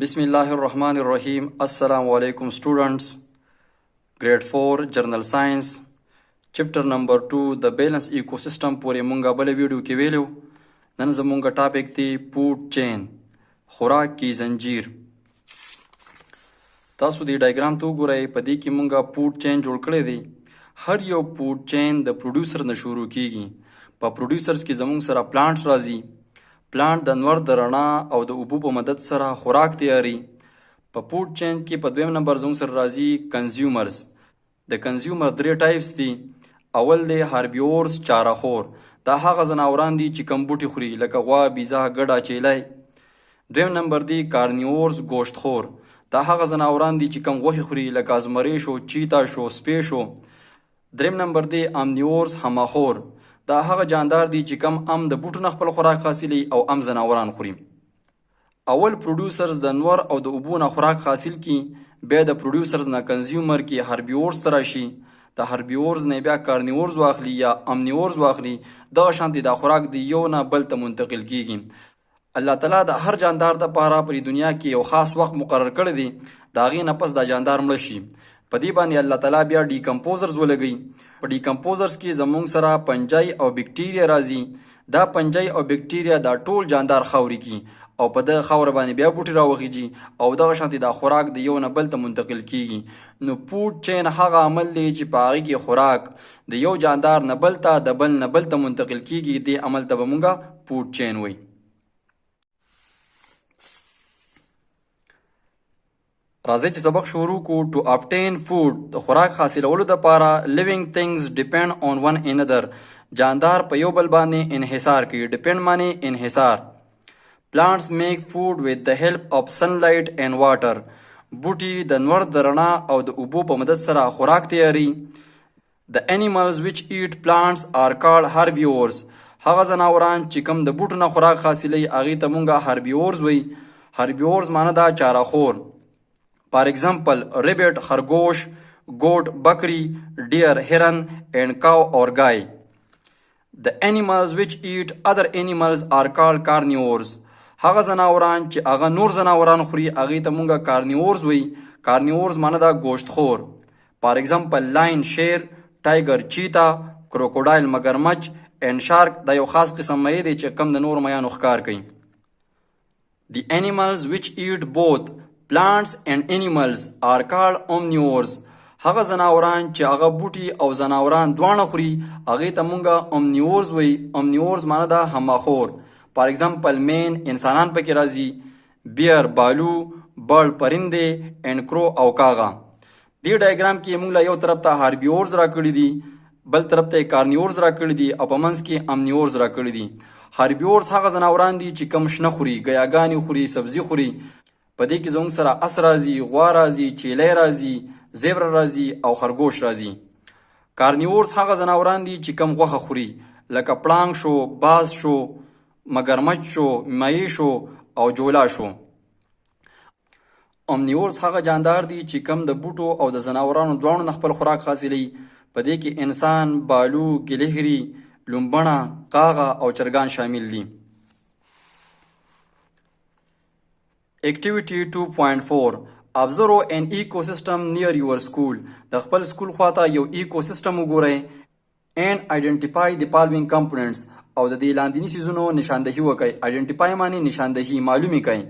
बिस्मिल्लाहिर्रहमानिर्रहीम। अस्सलाम वालेकुम students. Grade 4 journal science chapter number 2 the balance ecosystem पूरे मुंगा बले वीडियो के वेलो नन जमुंगा टॉपिक थी फूड चेन, खुराक की जंजीर। तासु दी डायग्राम तो गुराई पदी की मुंगा फूड चेन जोड़ कड़े दी। हर यो फूड चेन द प्रोड्यूसर न शुरू कीगी। प प्रोड्यूसर्स की जमुंग सरा प्लांट्स राजी। प्लांट د انور د رڼا او د اوبو په مدد سره خوراک تیاری. په فود چین کې په دویم نمبر زموږ سره راځي کنزیومرز. د کنزیومر درې ټایپس دي. اول دی هاربیورز، چاراخور. دا هغه ځناوران دي چې کم بوټي خوري لکه غوا، بیزه، ګډه، چیلی. دویم نمبر دی کارنیورز، گوشتخور. دا هغه ځناوران دي چې کم غوښې خوري لکه ازمرې شو، چیتا شو، سپی شو. دریم نمبر دی امنیورز، هماخور. دا هغه جاندار دي چې کم ام د بوټو نه خپل خوراک حاصلي او ام ځناوران خوري. اول پروډوسرز د انور او د اوبو نه خوراک حاصل کی، بیا د پروډوسرز نه کنزیومر کی هاربیورز ته راشي. د هاربیورز نه بیا کارنیورز واخلي یا امنیورز واخلي. دغه شانتي د خوراک د یو نه بل ته منتقل کیږي. الله تعالی د هر جاندار د پاره پر دنیا کې یو خاص وخت مقرر کړی دی. دا غي نه پس د جاندار مړ شي. په دې باندې الله تعالی بیا ډیکمپوزرز ولګي. په ډیکمپوزرز کې زمونږ سره پنجای او بکټیریا راځي. دا پنجای او بکټیریا دا ټول جاندار خاوري کی او په دغه خاور باندې بیا بوټي راوخیږي او دغه شانتي دا خوراک د یو نه بل ته منتقل کیږي. نو فود چین هغه عمل دی چې په هغې کې خوراک د یو جاندار نه بل ته د بل نه بل ته منتقل کیږي. دې عمل ته به مونږه فود چین وایي. راځئ چې سبق شروع کو. ټو obtain food د خوراک حاصلولو دپاره living things depend on one another. جاندار په یو بل باندې انحصار کوي. depend معنی انحصار. plants make food with the help of sunlight and water. بوټي د نور د رڼا او د اوبو په مدد سره خوراک تیاري. the animals which eat plants are called herbivores. هغه ځناوران چې کوم د بوټو نه خوراک حاصلوي هغې ته مونږه herbivores وایي. herbivores معنی دا چاراخور. For example, rabbit, خرگوش, goat, بکری, deer, heron, and cow or guy. The animals which eat other animals are called carnivores. هغه ځناوران چې هغه نور ځناوران خوري هغې ته مونږه carnivores وایي. carnivores معنی دا گوشتخور. For example, lion, شیر, tiger, cheetah, crocodile, مگرمچ, and shark. دا یو خاص قسم مېوې دی چې کم د نور میانو ښکار کوي. The animals which eat both plants and animals are called omnivores. هغه ځناوران چې هغه بوټي او ځناوران دواړه خوري هغې ته مونږه omnivores وایي. omnivores معنی دا هماخور. For example, man انسانان پکې راځي. bear بالو، bird پرندې، and crow او کاغه. دې ډایګرام کې مونږ له یو طرف ته herbivores راکړي دي، بل طرف ته carnivores راکړي دي او په منځ کې omnivores راکړي دي. herbivores هغه ځناوران دي چې کم شنه خوري، ګیاګانې خوري، سبزي خوري. په دې کې زموږ سره اس راځي، غوا راځي، چیلی راځي، زیبره راځي او خرگوش راځي. کارنیورز هغه ځناوران دي چې کم غوښه خوري لکه پړانګ شو، باز شو، مگرمچ شو، ماهی شو او جولا شو. اومنیورز هغه جاندار دي چې کم د بوټو او د ځناورانو دواړو نه خپل خوراک حاصلوي. په دې کې انسان، بالو، ګلهري، لومبڼه، قاغه او چرګان شامل دي. Activity 2.4 Observe an ecosystem near your school. د خپل سکول خواته یو ایکوسیستم وګورئ. and identify the following components. او د دې لاندیني څیزونو نشاندهي وکړئ. identify معنی نشاندهي معلومي کړئ.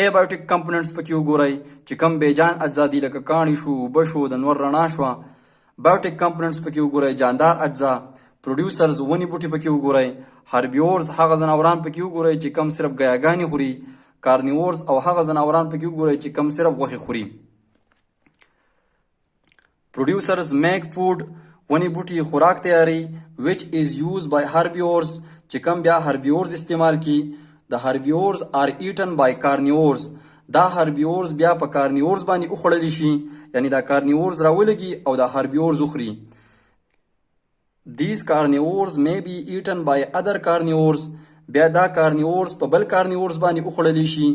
abiotic components پکې وګورئ چې کم بیجان اجزا دي لکه کاڼي شو، اوبه شو، د نور رڼا شوه. biotic components پکې وګورئ جاندار اجزا. producers ونې بوټي پکې وګورئ. herbivores هغه ځناوران پکې وګورئ چې کم صرف ګیاګانې خوري. کارنیورز او هغه ځناوران پکې وګورئ چې کم صرف غوښې خوري. producers make food ونې بوټي خوراک تیاری which is used by herbivores چې کم بیا herbivores استعمال کی. the herbivores are eaten by carnivores. دا herbivores بیا په carnivores باندې وخوړلی شي، یعنی دا carnivores راولګي او دا herbivores وخوري. these carnivores may be eaten by other carnivores. بیا دا carnivores په بل carnivores باندې وخوړلی شي.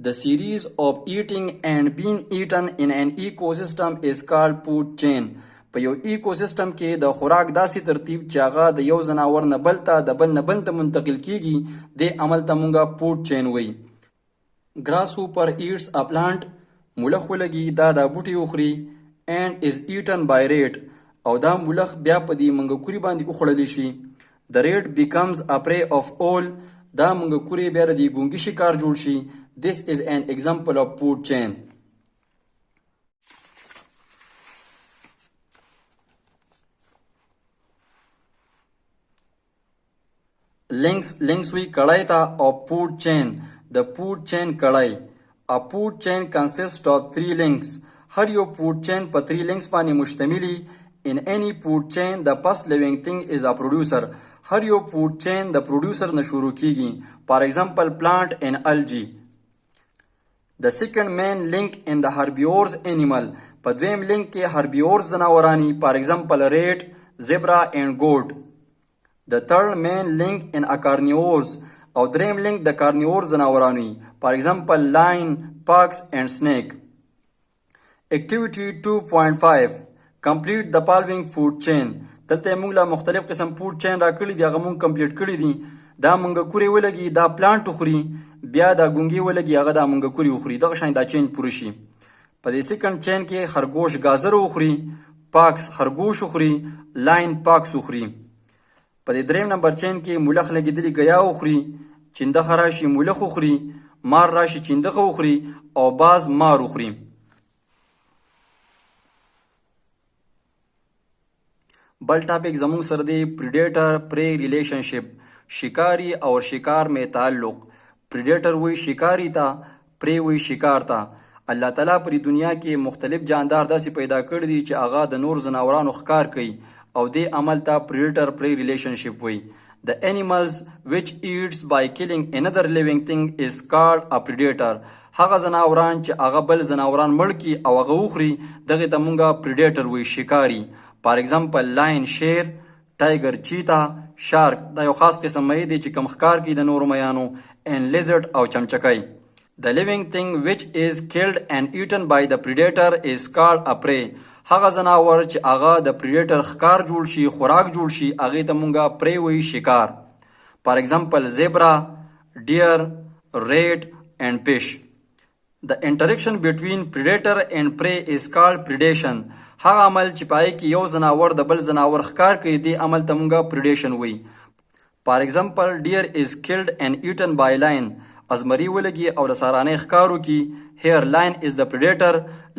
the series of eating and being eaten in an ecosystem is called food chain. په یو ایکوسیستم کې د خوراک داسې ترتیب چې هغه د یو ځناور نه بل ته د بل نه بل ته منتقل کیږي دې عمل ته مونږه فود چین وایي. grasshopper eats a plant ملخ ولګي دا بوټي وخوري and is eaten by rat او دا ملخ بیا په دې منګکوري باندې وخوړلی شي. the rat becomes a prey of all دا منګکوري بیا د ګونګي شکار جوړ شي. this is an example of food chain. links وی کړای تا او food chain the food chain کړای. a food chain consists of 3 links. هر یو food chain په 3 links باندې مشتملي. in any food chain the first living thing is a producer. هر یو food chain د producer نه شروع کیږي. for example plant and algae. the second main link in the herbivores animal. په دویم link کې herbivores ځناورانی for example rat, zebra and goat. the third main link in a carnivores او دریم link د carnivores ځناورانی for example lion, fox and snake. activity 2.5 complete the following food chain. دلته موږ له مختلف قسم food chain را کړی دی هغه موږ کمپلیټ کړی دي. دا منګکوري ولګي دا پلانټ خوري بیا دا ګونګي ولګي هغه دا منګکوري وخوري دغه شان دا چین پوره شي. په دې سیکنډ چین کې خرګوش گازر وخوري، پاکس خرګوش وخوري، لاین پاکس وخوري. په دې دریم نمبر چین کې ملخ لګیدلی غیا وخوري، چنده راشي ملخ وخوري، مار راشي چنده وخوري او باز مار وخوري. بل ټاپک زموږ سره دی پریډیټر پری ریلیشنشپ. شکاری اور شکار میں تعلق. پریډیټر وی شکاری تا، پری وی شکار تا. الله تعالی پر دنیا کې مختلف جاندار داسې پیدا کړی دي چې هغه د نور ځناورانو ښکار کوي او دې عمل ته پریډیټر پری ریلیشنشپ وی. The animals which eats by killing another living thing is called a predator. هغه ځناوران چې هغه بل ځناوران مړ کړي او هغه وخوري دغه ته مونږه پریډیټر وی، شکاری. فار ایگزامپل لاین شیر، ټایګر چیتا، شارک دا یو خاص قسم مې دی چې کم ښکار کوي د نورو میانو، and lizard او چمچکۍ. The living thing which is killed and eaten by the predator is called a prey. هغه ځناور چې هغه د پریډیټر ښکار جوړ شي، خوراک جوړ شي، هغې ته مونږه پری وایي، شکار. فار ایگزامپل زیبرا، ډیر، ریټ and fish. The interaction between predator and prey is called predation. هغه عمل چې پای کې یو ځناور د بل ځناور ښکار کوي دی عمل ته مونږه predation وایي. فار ایگزامپل deer is killed and eaten by lion. ازمري ولګي او د سارانۍ ښکار وکړي. here lion is the predator.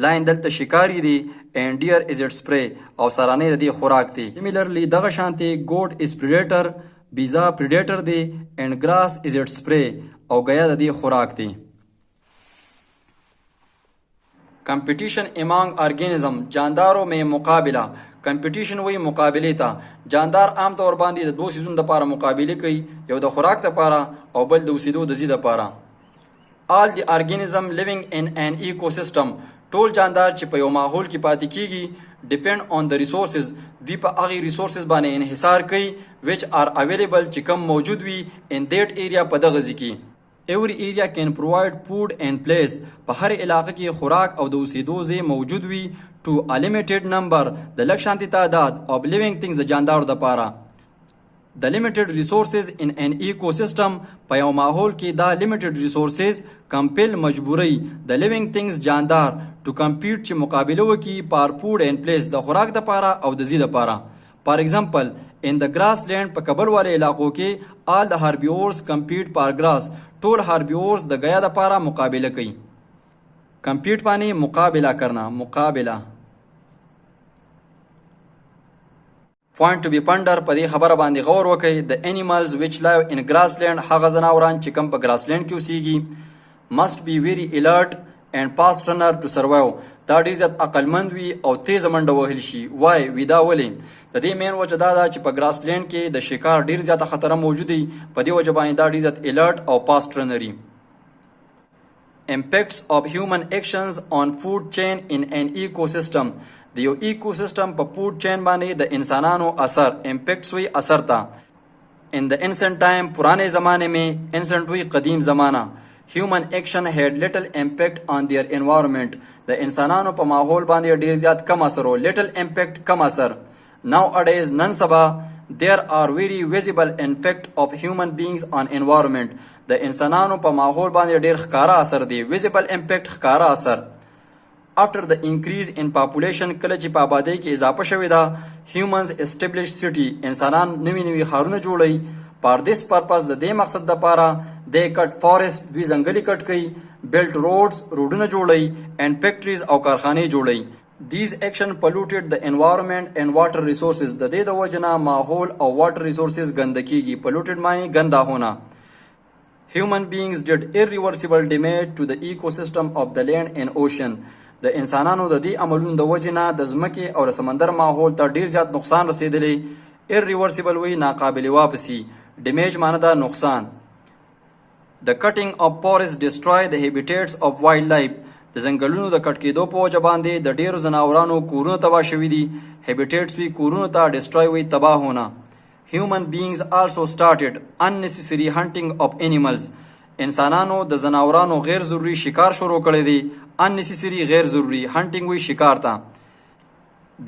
lion دلته شکاري دی and deer is its prey او سارانۍ د دې خوراک دی. similarly دغه شانتي goat is predator، بیزا predator دی and grass is its prey او غیا د دې خوراک دی. Competition among organism. جاندارو में مقابله. Competition وی مقابله ته. جاندار عام طور باندې د دوه سيزونو لپاره مقابله کوي، یو د خوراک لپاره او بل د اوسېدو د ځای لپاره. all the organism living in an ecosystem. ټول جاندار چې په یو ماحول کې پاتې کیږي depend on the resources. دوی په هغه resources باندې انحصار کوي which are available چې کم موجود وي in that area په دغه ځای کې. every area can provide food and place. په هر علاقه کې خوراک او د اوسېدو ځای موجود وي to a limited number د لږ شانتي تعداد of living things د جاندارو دپاره. the limited resources in an ecosystem. په یو ماحول کې دا limited resources compel مجبوري د living things جاندار to compete چې مقابله وکړي پر food and place د خوراک دپاره او د ځای دپاره. for example in the grassland په کبل والے علاقو کې all the herbivores compete for grass. ټول herbivores د غیا دپاره مقابله کوي. compete باندې مقابله کرنا، مقابله. point to be ponder. په دې خبره باندې غور وکړئ. the animals which live in grassland. هغه ځناوران چې کم په grassland کې اوسېږي must be very alert and fast runner to survive. دا ډېر زیات عقلمند وي او تیزه منډه وهل شي. وای وي دا ولې؟ د دې مین وجه دا ده چې په ګراسلینډ کې د شکار ډېر زیاته خطره موجود دی. په دې وجه باندې دا ډېر زیات الرټ او فاسټ رنري. impacts of human actions on food chain in an ecosystem. د یو ایکوسیستم په فود چین باندې د انسانانو اثر. impacts وی اثر تا. in the ancient time पुराने ज़माने में, ancient हुई قدیم ज़माना, human action had little impact on their environment. د انسانانو په ماحول باندې ډیر زیات کم اثر و. little impact کم اثر. nowadays نن سبا there are very visible effect of human beings on environment. د انسانانو په ماحول باندې ډیر ښکارا اثر دی. visible impact ښکارا اثر. after the increase in population کله چې په آبادی کې اضافه شوې ده humans establish city انسانان نوي ښارونه جوړوي. for this purpose د دې مقصد دپاره they cut forest دوی ځنګلې کټ کوي built roads روډونه جوړوي and factories او کارخانې جوړوي. these action polluted the environment and water resources د دې د وجنه ماحول او water resources ګنده کیږي. polluted معنی ګنده ہونا. human beings did irreversible damage to the ecosystem of the land and ocean. د انسانانو د دې عملونو د وجنه د ځمکې او د سمندر ماحول ته ډیر زیات نقصان رسیدلی. irreversible وی ناقابل واپسی. damage معنی دا نقصان. the cutting of forests destroy the habitats of wildlife. د ځنګلونو د کټ کېدو په وجه باندې د ډیرو ځناورانو کورونه تباه شوي دي. habitats وی کورونو ته destroy وی تباه ہونا. human beings also started unnecessary hunting of animals. انسانانو د ځناورانو غیر ضروري شکار شروع کړی دی. unnecessary غیر ضروري hunting وی شکار ته.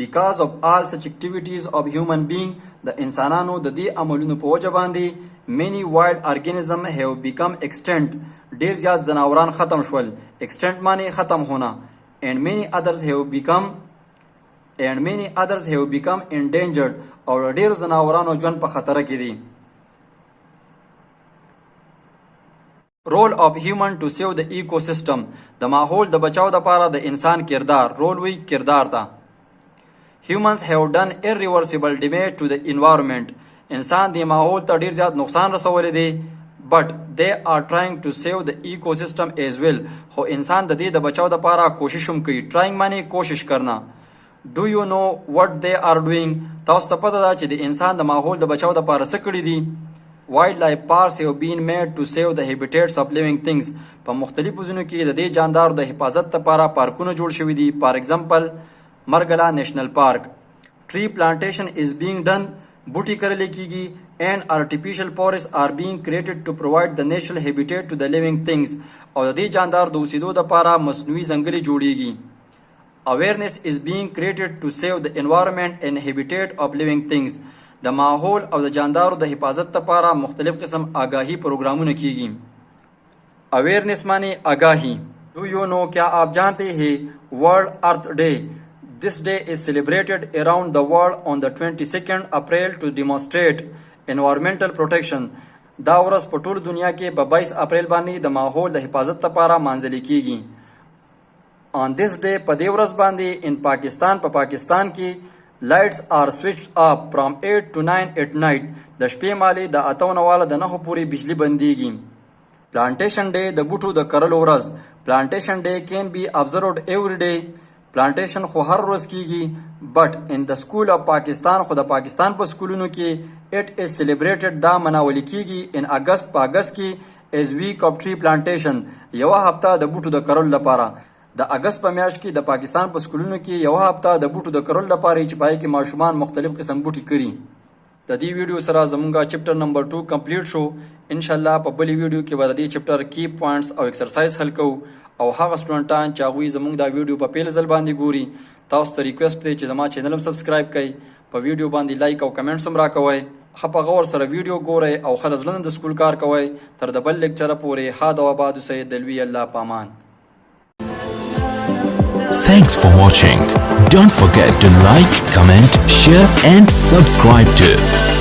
because of all such activities of human being د انسانانو د دې عملونو په وجه باندې many wild organisms have become extinct. ډیر زیات ځناوران ختم شول. extinct معنی ختم ہونا. and many others have become endangered او ډیر ځناورانو ژوند په خطر کې دي. role of human to save the ecosystem. د ماحول د بچاو دپاره د انسان کردار. رول وی کردار ته. humans have done irreversible damage to the environment. انسان د ماحول ته ډیر زیات نقصان رسولی دی. but they are trying to save the ecosystem as well. خو انسان د دې د بچاو دپاره کوشش هم کوي. trying معنی کوشش کرنا. do you know what they are doing. تاسو ته پته ده چې د انسان د ماحول د بچاو دپاره څه کړي دي. wildlife parks have been made to save the habitats of living things. په مختلفو ځینو کې د دې جاندارو د حفاظت لپاره پارکونه جوړ شوي دي. for example مرګلا نیشنل پارک. tree plantation is being done. بوټي کرل کیږي. and artificial forests are being created to provide the natural habitat to the living things. او د دې جاندار د اوسېدو لپاره مصنوعي ځنګلې جوړیږي. awareness is being created to save the environment and habitat of living things. د ماحول او د جاندارو د حفاظت لپاره مختلف قسم آگاهی پروګرامونه کیږي. awareness معنی آگاهی. do you know کیا آپ جانتے ہیں world earth day. This day is celebrated around the world on the 22nd April to demonstrate environmental protection. دا ورځ په ټول دنیا کې په 22 اپریل باندې د ماحول د حفاظت لپاره مانځل کیږي. on this day په دې ورځ باندې in پاکستان په پاکستان کې lights are switched off from 8 to 9 at night. د شپې مالي د 8 واله د 9 پورې بجلی بنديږي. plantation day د بوټو د کرلو ورځ. plantation day can be observed every day. پلانټیشن خو هر ورځ کیږي. بٹ ان د سکول اف پاکستان خو د پاکستان په سکولونو کې اټ از سیلیبریټډ دا مناول کیږي ان اگست په اگست کې از ویک اف ټری پلانټیشن. یو هفته د بوټو د کرلو لپاره. د اگست په میاشت کې د پاکستان په سکولونو کې یو هفته د بوټو د کرلو لپاره چې پای کې ماشومان مختلف قسم بوټي کړي. د دې ویډیو سره زمونږه چپټر نمبر 2 کمپلیټ شو. ان شاء الله په بلې ویډیو کې به د دې چپټر کی پوینټس او ایکسرسایز حل کوو. او هغه سټوډنټان چې هغوی زموږ دا ویډیو په پیل ځل باندې ګوري تاسو ته ریکویسټ دی چې زما چینل هم سبسکرایب کړئ. په ویډیو باندې لایک او کمنټس هم راکوئ. ښه په غور سره ویډیو ګورئ او ښه زړه د سکول کار کوئ. تر د بل لیکچره پورې ښاد او آباد اوسئ. د لوی الله په امان. Thanks for watching. Don't forget to like, comment, share and subscribe to